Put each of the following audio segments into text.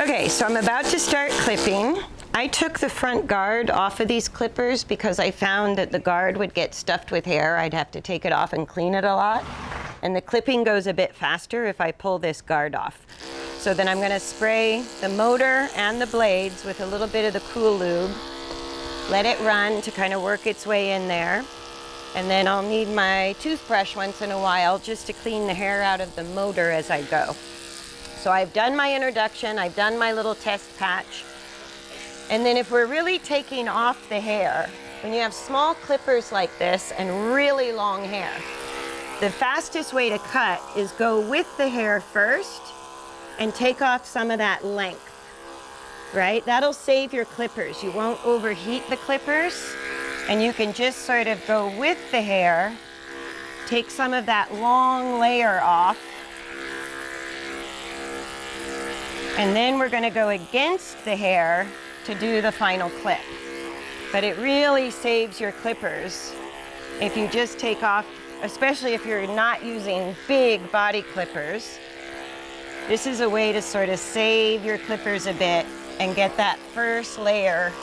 Okay, so I'm about to start clipping. I took the front guard off of these clippers because I found that the guard would get stuffed with hair. I'd have to take it off and clean it a lot. And the clipping goes a bit faster if I pull this guard off. So then I'm gonna spray the motor and the blades with a little bit of the Cool Lube. Let it run to kind of work its way in there. And then I'll need my toothbrush once in a while just to clean the hair out of the motor as I go. So I've done my introduction, I've done my little test patch. And then if we're really taking off the hair, when you have small clippers like this and really long hair, the fastest way to cut is go with the hair first and take off some of that length, right? That'll save your clippers. You won't overheat the clippers, and you can just sort of go with the hair, take some of that long layer off, and then we're gonna go against the hair to do the final clip. But it really saves your clippers if you just take off, especially if you're not using big body clippers. This is a way to sort of save your clippers a bit and get that first layer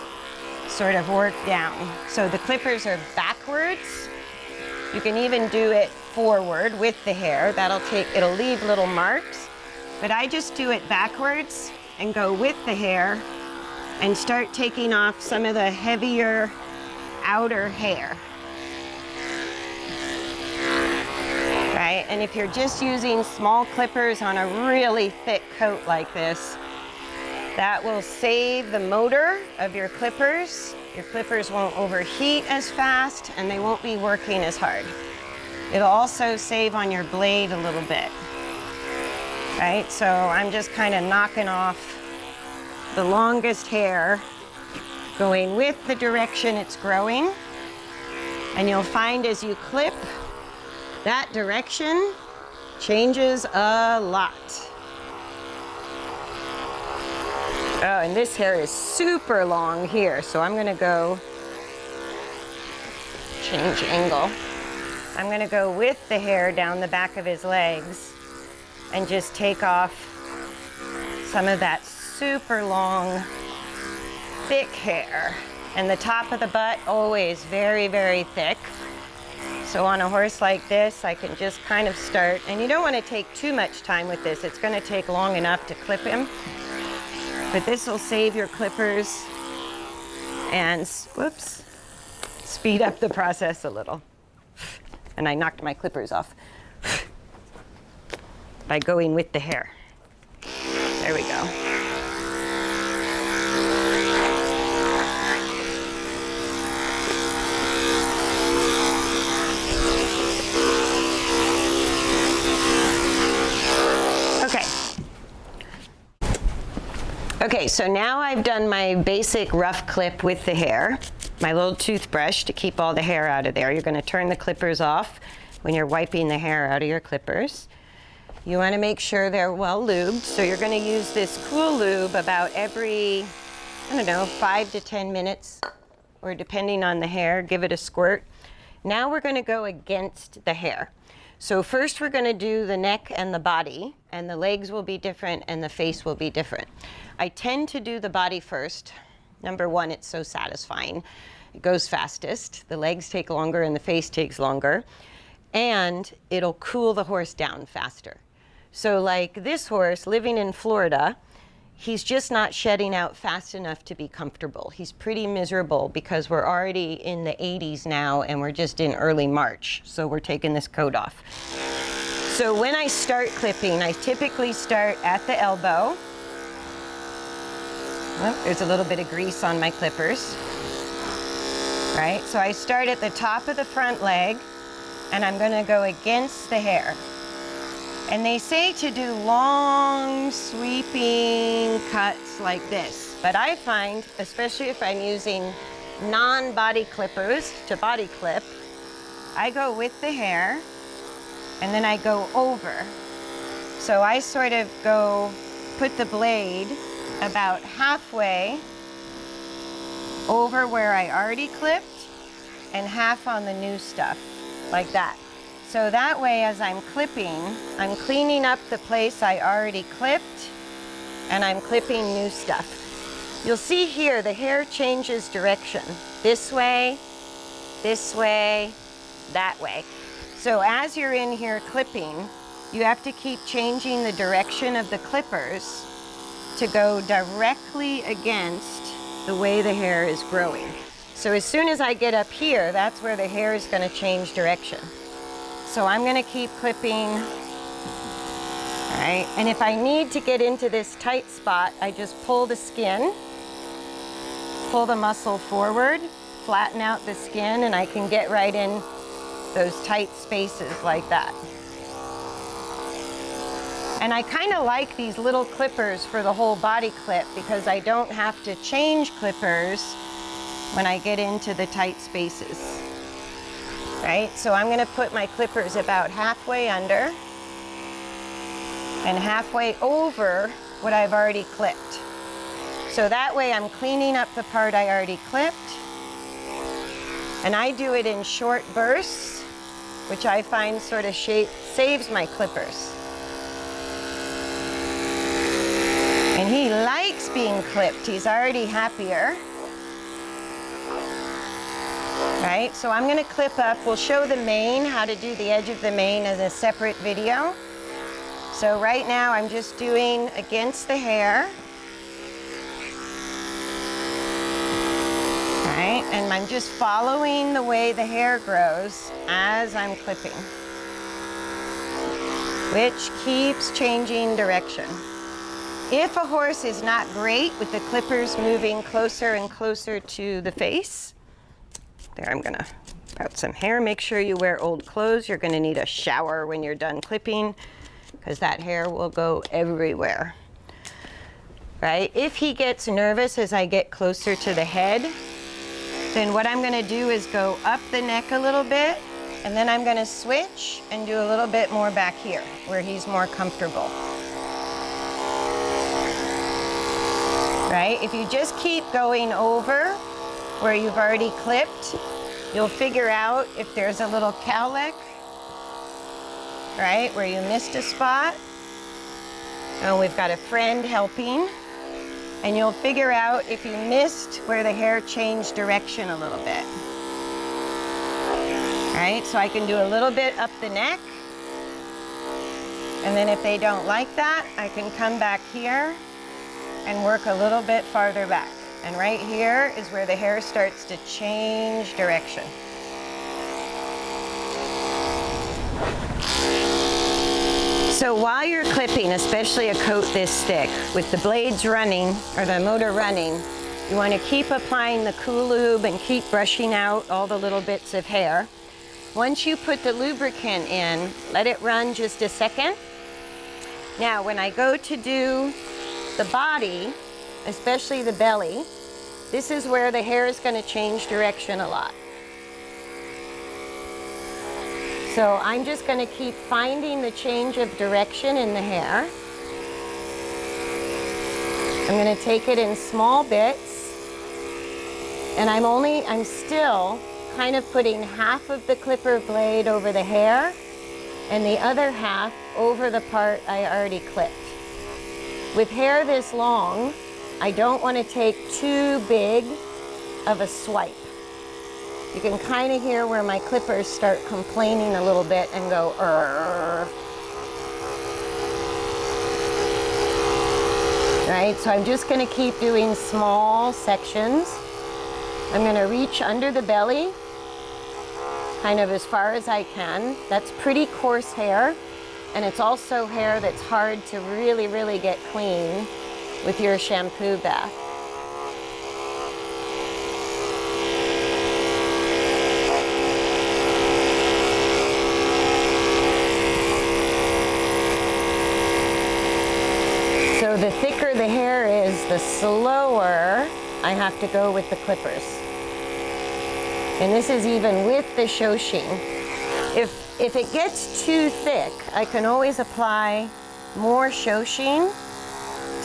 sort of worked down. So the clippers are backwards. You can even do it forward with the hair. It'll leave little marks. But I just do it backwards and go with the hair and start taking off some of the heavier outer hair. Right? And if you're just using small clippers on a really thick coat like this, that will save the motor of your clippers. Your clippers won't overheat as fast and they won't be working as hard. It'll also save on your blade a little bit. Right? So I'm just kind of knocking off the longest hair, going with the direction it's growing. And you'll find as you clip, that direction changes a lot. Oh, and this hair is super long here, so I'm gonna go change angle. I'm gonna go with the hair down the back of his legs and just take off some of that super long, thick hair. And the top of the butt, always very, very thick. So on a horse like this, I can just kind of start, and you don't want to take too much time with this. It's going to take long enough to clip him. But this will save your clippers and, whoops, speed up the process a little. And I knocked my clippers off by going with the hair. There we go. Okay, so now I've done my basic rough clip with the hair, my little toothbrush to keep all the hair out of there. You're gonna turn the clippers off when you're wiping the hair out of your clippers. You wanna make sure they're well lubed, so you're gonna use this Cool Lube about every, 5 to 10 minutes, or depending on the hair, give it a squirt. Now we're gonna go against the hair. So first we're gonna do the neck and the body, and the legs will be different and the face will be different. I tend to do the body first. Number one, it's so satisfying. It goes fastest. The legs take longer and the face takes longer. And it'll cool the horse down faster. So like this horse living in Florida, he's just not shedding out fast enough to be comfortable. He's pretty miserable because we're already in the 80s now and we're just in early March. So we're taking this coat off. So when I start clipping, I typically start at the elbow. Oh, there's a little bit of grease on my clippers. Right, so I start at the top of the front leg and I'm gonna go against the hair. And they say to do long, sweeping cuts like this. But I find, especially if I'm using non-body clippers to body clip, I go with the hair and then I go over. So I sort of go, put the blade about halfway over where I already clipped and half on the new stuff, like that. So that way, as I'm clipping, I'm cleaning up the place I already clipped and I'm clipping new stuff. You'll see here the hair changes direction. This way, that way. So as you're in here clipping, you have to keep changing the direction of the clippers to go directly against the way the hair is growing. So as soon as I get up here, that's where the hair is going to change direction. So I'm going to keep clipping, all right? And if I need to get into this tight spot, I just pull the skin, pull the muscle forward, flatten out the skin, and I can get right in those tight spaces like that. And I kind of like these little clippers for the whole body clip because I don't have to change clippers when I get into the tight spaces, right? So I'm gonna put my clippers about halfway under and halfway over what I've already clipped. So that way I'm cleaning up the part I already clipped, and I do it in short bursts, which I find sort of saves my clippers. And he likes being clipped. He's already happier. Right, so I'm gonna clip up. We'll show the mane, how to do the edge of the mane as a separate video. So right now I'm just doing against the hair. Right, and I'm just following the way the hair grows as I'm clipping, which keeps changing direction. If a horse is not great with the clippers moving closer and closer to the face, there, I'm gonna pout some hair. Make sure you wear old clothes. You're gonna need a shower when you're done clipping because that hair will go everywhere, right? If he gets nervous as I get closer to the head, then what I'm gonna do is go up the neck a little bit, and then I'm gonna switch and do a little bit more back here where he's more comfortable. Right? If you just keep going over where you've already clipped, you'll figure out if there's a little cowlick, right, where you missed a spot. And we've got a friend helping. And you'll figure out if you missed where the hair changed direction a little bit. Right? So I can do a little bit up the neck. And then if they don't like that, I can come back here and work a little bit farther back. And right here is where the hair starts to change direction. So while you're clipping, especially a coat this thick, with the blades running, or the motor running, you want to keep applying the Cool Lube and keep brushing out all the little bits of hair. Once you put the lubricant in, let it run just a second. Now, when I go to do the body, especially the belly, this is where the hair is going to change direction a lot. So I'm just going to keep finding the change of direction in the hair. I'm going to take it in small bits, and I'm still kind of putting half of the clipper blade over the hair and the other half over the part I already clipped. With hair this long, I don't want to take too big of a swipe. You can kind of hear where my clippers start complaining a little bit and go, "Rrr." Right, so I'm just going to keep doing small sections. I'm going to reach under the belly, kind of as far as I can. That's pretty coarse hair. And it's also hair that's hard to really, really get clean with your shampoo bath. So the thicker the hair is, the slower I have to go with the clippers. And this is even with the Shoshin. If it gets too thick, I can always apply more Shoshin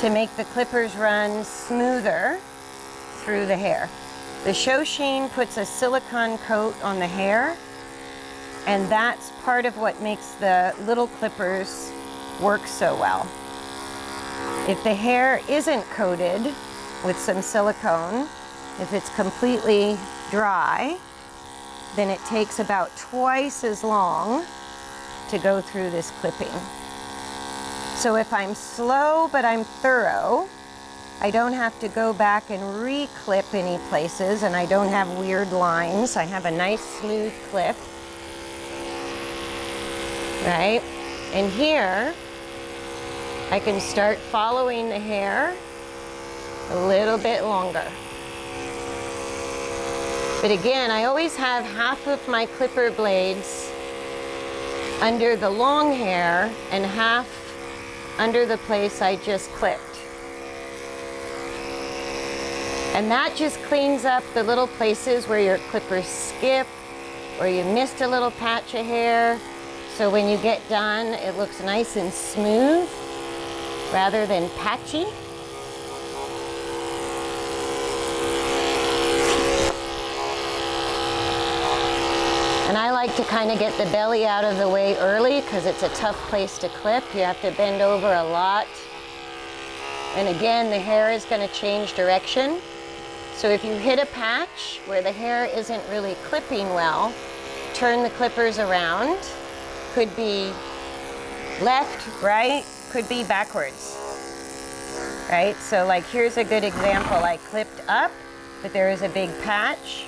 to make the clippers run smoother through the hair. The Shoshin puts a silicone coat on the hair, and that's part of what makes the little clippers work so well. If the hair isn't coated with some silicone, if it's completely dry, then it takes about twice as long to go through this clipping. So if I'm slow but I'm thorough, I don't have to go back and re-clip any places, and I don't have weird lines. I have a nice smooth clip, right? And here, I can start following the hair a little bit longer. But again, I always have half of my clipper blades under the long hair and half under the place I just clipped. And that just cleans up the little places where your clippers skip or you missed a little patch of hair. So when you get done, it looks nice and smooth rather than patchy. And I like to kind of get the belly out of the way early because it's a tough place to clip. You have to bend over a lot. And again, the hair is going to change direction. So if you hit a patch where the hair isn't really clipping well, turn the clippers around. Could be left, right, could be backwards. Right? So like here's a good example. I clipped up, but there is a big patch.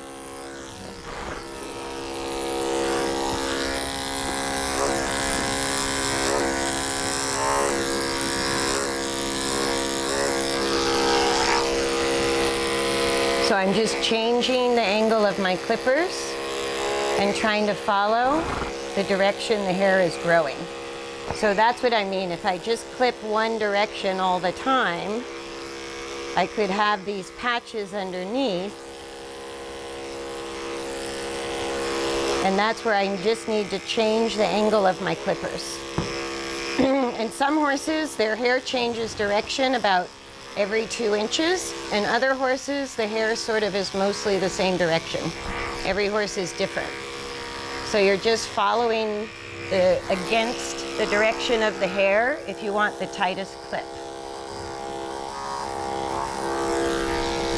So I'm just changing the angle of my clippers and trying to follow the direction the hair is growing. So that's what I mean. If I just clip one direction all the time, I could have these patches underneath. And that's where I just need to change the angle of my clippers. And some horses, their hair changes direction about every 2 inches, and other horses, the hair sort of is mostly the same direction. Every horse is different. So you're just following against the direction of the hair if you want the tightest clip.